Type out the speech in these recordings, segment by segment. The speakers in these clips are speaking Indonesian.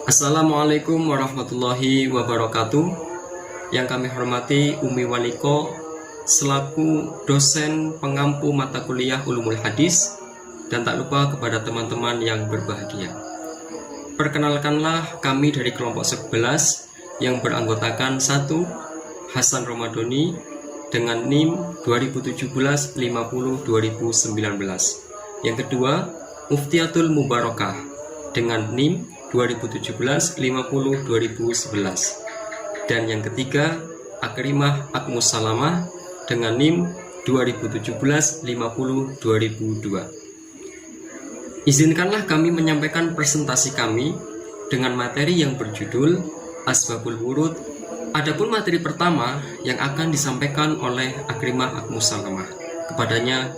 Assalamualaikum warahmatullahi wabarakatuh. Yang kami hormati Umi Waliko selaku dosen pengampu mata kuliah Ulumul Hadis, dan tak lupa kepada teman-teman yang berbahagia. Perkenalkanlah kami dari kelompok 11 yang beranggotakan 1. Hasan Romadoni dengan NIM 2017-50-2019. Yang kedua, Muftiatul Mubarakah dengan NIM 2017-50-2011. Dan yang ketiga, Akrimah Akmus Salamah dengan NIM 2017-50-2002. Izinkanlah kami menyampaikan presentasi kami dengan materi yang berjudul Asbabul Wurud. Adapun materi pertama yang akan disampaikan oleh Akrimah Akmus Salamah. Kepadanya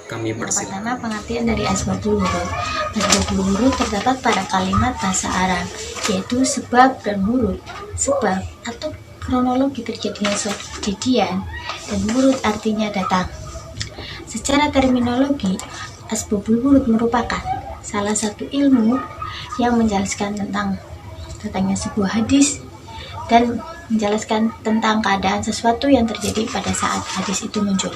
kami persilakan. Pertama, pengertian dari asbabul wurud. Asbabul wurud terdapat pada kalimat bahasa Arab, yaitu sebab dan wurud. Sebab atau kronologi terjadinya suatu kejadian, dan wurud artinya datang. Secara terminologi, asbabul wurud merupakan salah satu ilmu yang menjelaskan tentang datangnya sebuah hadis dan menjelaskan tentang keadaan sesuatu yang terjadi pada saat hadis itu muncul.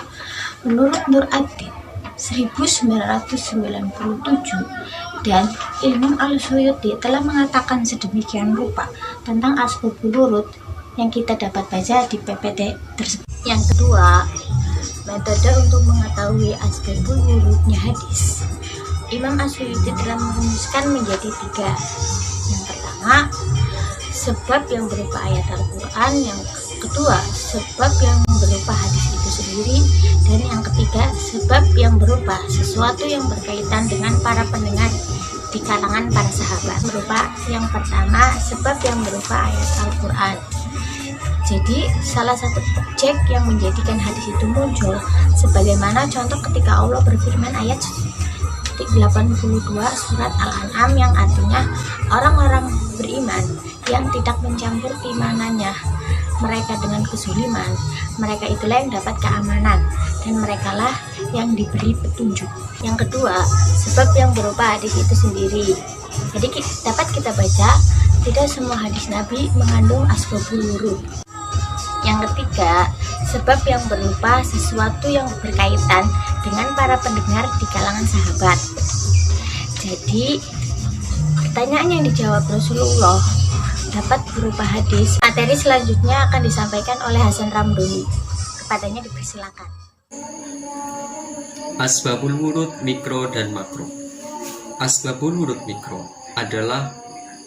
Menurut Nur ad-Din 1997 dan Imam Al-Suyuti telah mengatakan sedemikian rupa tentang asbabul wurud yang kita dapat baca di PPT tersebut. Yang kedua, metode untuk mengetahui asbabul wurudnya hadis. Imam Al-Suyuti telah merumuskan menjadi 3. Yang pertama, sebab yang berupa ayat Al-Quran. Yang kedua, sebab yang berupa hadis itu sendiri. Dan yang ketiga, sebab yang berupa sesuatu yang berkaitan dengan para pendengar di kalangan para sahabat. Berupa yang pertama, sebab yang berupa ayat Al-Quran. Jadi, salah satu objek yang menjadikan hadis itu muncul, sebagaimana contoh ketika Allah berfirman ayat 82 surat Al-An'am yang artinya orang-orang beriman yang tidak mencampur keimanannya mereka dengan kezuliman, mereka itulah yang dapat keamanan, dan merekalah yang diberi petunjuk. Yang kedua, sebab yang berupa hadis itu sendiri. Jadi dapat kita baca, tidak semua hadis Nabi mengandung asbabul wurud. Yang ketiga, sebab yang berupa sesuatu yang berkaitan dengan para pendengar di kalangan sahabat. Jadi pertanyaan yang dijawab Rasulullah dapat berupa hadis. Materi selanjutnya akan disampaikan oleh Hasan Ramdhani. Kepadanya dipersilakan. Asbabul wurud mikro dan makro. Asbabul wurud mikro adalah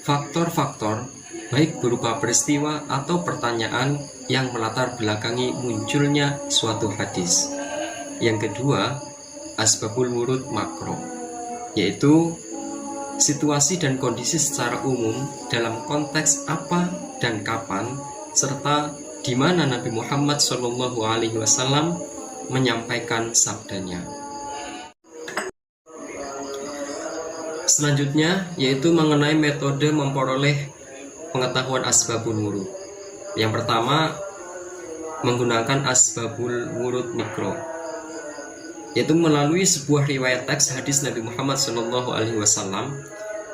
faktor-faktor baik berupa peristiwa atau pertanyaan yang melatar belakangi munculnya suatu hadis. Yang kedua, asbabul wurud makro, yaitu situasi dan kondisi secara umum dalam konteks apa dan kapan serta di mana Nabi Muhammad SAW menyampaikan sabdanya. Selanjutnya yaitu mengenai metode memperoleh pengetahuan asbabul wurud. Yang pertama, menggunakan asbabul wurud mikro, yaitu melalui sebuah riwayat teks hadis Nabi Muhammad SAW,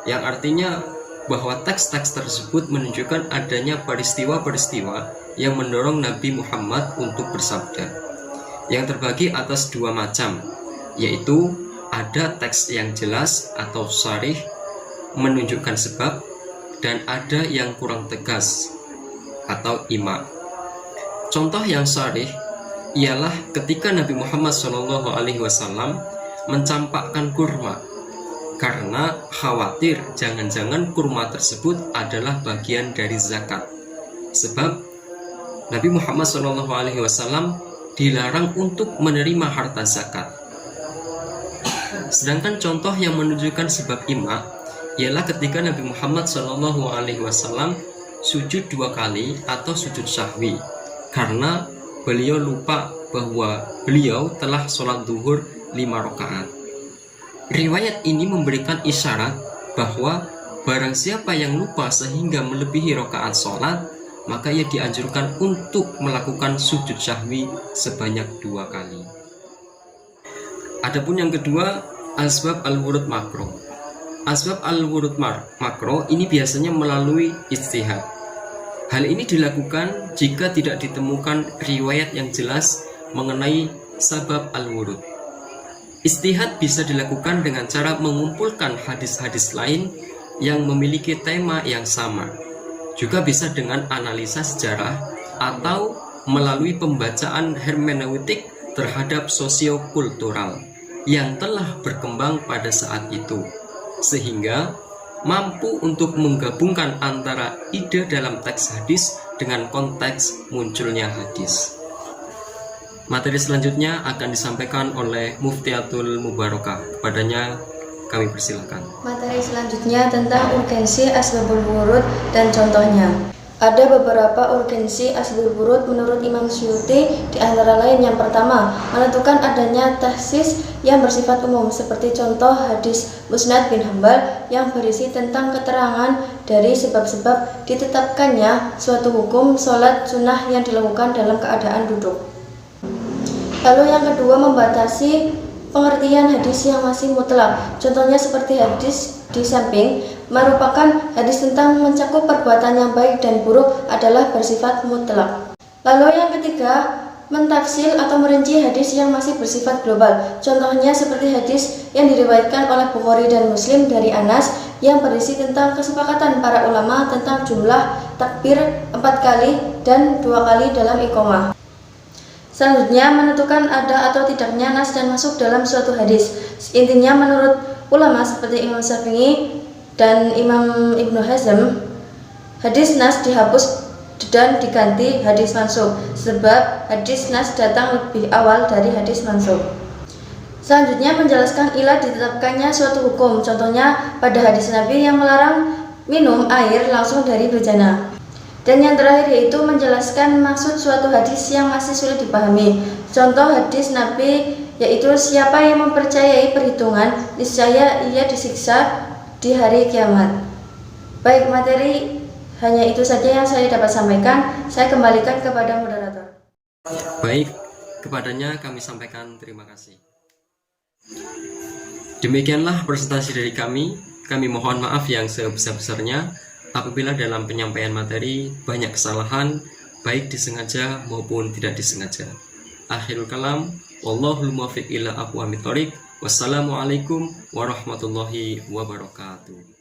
yang artinya bahwa teks-teks tersebut menunjukkan adanya peristiwa-peristiwa yang mendorong Nabi Muhammad untuk bersabda, yang terbagi atas 2 macam, yaitu ada teks yang jelas atau sharih menunjukkan sebab, dan ada yang kurang tegas atau ima. Contoh yang sharih ialah ketika Nabi Muhammad SAW mencampakkan kurma karena khawatir jangan-jangan kurma tersebut adalah bagian dari zakat. Sebab Nabi Muhammad SAW dilarang untuk menerima harta zakat. Sedangkan contoh yang menunjukkan sebab ima ialah ketika Nabi Muhammad SAW sujud 2 kali atau sujud sahwi karena beliau lupa bahwa beliau telah sholat zuhur 5 rakaat. Riwayat ini memberikan isyarat bahwa barang siapa yang lupa sehingga melebihi rakaat sholat, maka ia dianjurkan untuk melakukan sujud sahwi sebanyak 2 kali. Adapun yang kedua, asbab al-wurud makro, Asbab al-wurud makro ini biasanya melalui ijtihad. Hal ini dilakukan jika tidak ditemukan riwayat yang jelas mengenai sabab al-wurud. Ijtihad bisa dilakukan dengan cara mengumpulkan hadis-hadis lain yang memiliki tema yang sama. Juga bisa dengan analisa sejarah atau melalui pembacaan hermeneutik terhadap sosiokultural yang telah berkembang pada saat itu, sehingga mampu untuk menggabungkan antara ide dalam teks hadis dengan konteks munculnya hadis. Materi selanjutnya akan disampaikan oleh Muftiatul Mubarakah. Kepadanya kami persilakan. Materi selanjutnya tentang urgensi asbabul wurud dan contohnya. Ada beberapa urgensi asbabul wurud menurut Imam Suyuti, di antara lain yang pertama, menentukan adanya tahsis yang bersifat umum, seperti contoh hadis Musnad bin Hambal yang berisi tentang keterangan dari sebab-sebab ditetapkannya suatu hukum sholat sunnah yang dilakukan dalam keadaan duduk. Lalu yang kedua, membatasi pengertian hadis yang masih mutlak. Contohnya seperti hadis di samping merupakan hadis tentang mencakup perbuatan yang baik dan buruk adalah bersifat mutlak. Lalu yang ketiga, mentafsil atau merinci hadis yang masih bersifat global. Contohnya seperti hadis yang diriwayatkan oleh Bukhari dan Muslim dari Anas yang berisi tentang kesepakatan para ulama tentang jumlah takbir 4 kali dan 2 kali dalam iqomah. Selanjutnya, menentukan ada atau tidaknya nas dan masuk dalam suatu hadis. Intinya menurut ulama seperti Imam Syafi'i dan Imam Ibnu Hazm, hadis nas dihapus dan diganti hadis mansukh, sebab hadis nas datang lebih awal dari hadis mansukh. Selanjutnya, menjelaskan ilah ditetapkannya suatu hukum. Contohnya pada hadis Nabi yang melarang minum air langsung dari bejana. Dan yang terakhir yaitu menjelaskan maksud suatu hadis yang masih sulit dipahami. Contoh hadis Nabi yaitu siapa yang mempercayai perhitungan, niscaya ia disiksa di hari kiamat. Baik, materi hanya itu saja yang saya dapat sampaikan. Saya kembalikan kepada moderator. Baik, kepadanya kami sampaikan terima kasih. Demikianlah presentasi dari kami. Kami mohon maaf yang sebesar-besarnya apabila dalam penyampaian materi banyak kesalahan, baik disengaja maupun tidak disengaja. Akhirul kalam, wallahul muwaffiq ila aqwamit thoriq. Wassalamualaikum warahmatullahi wabarakatuh.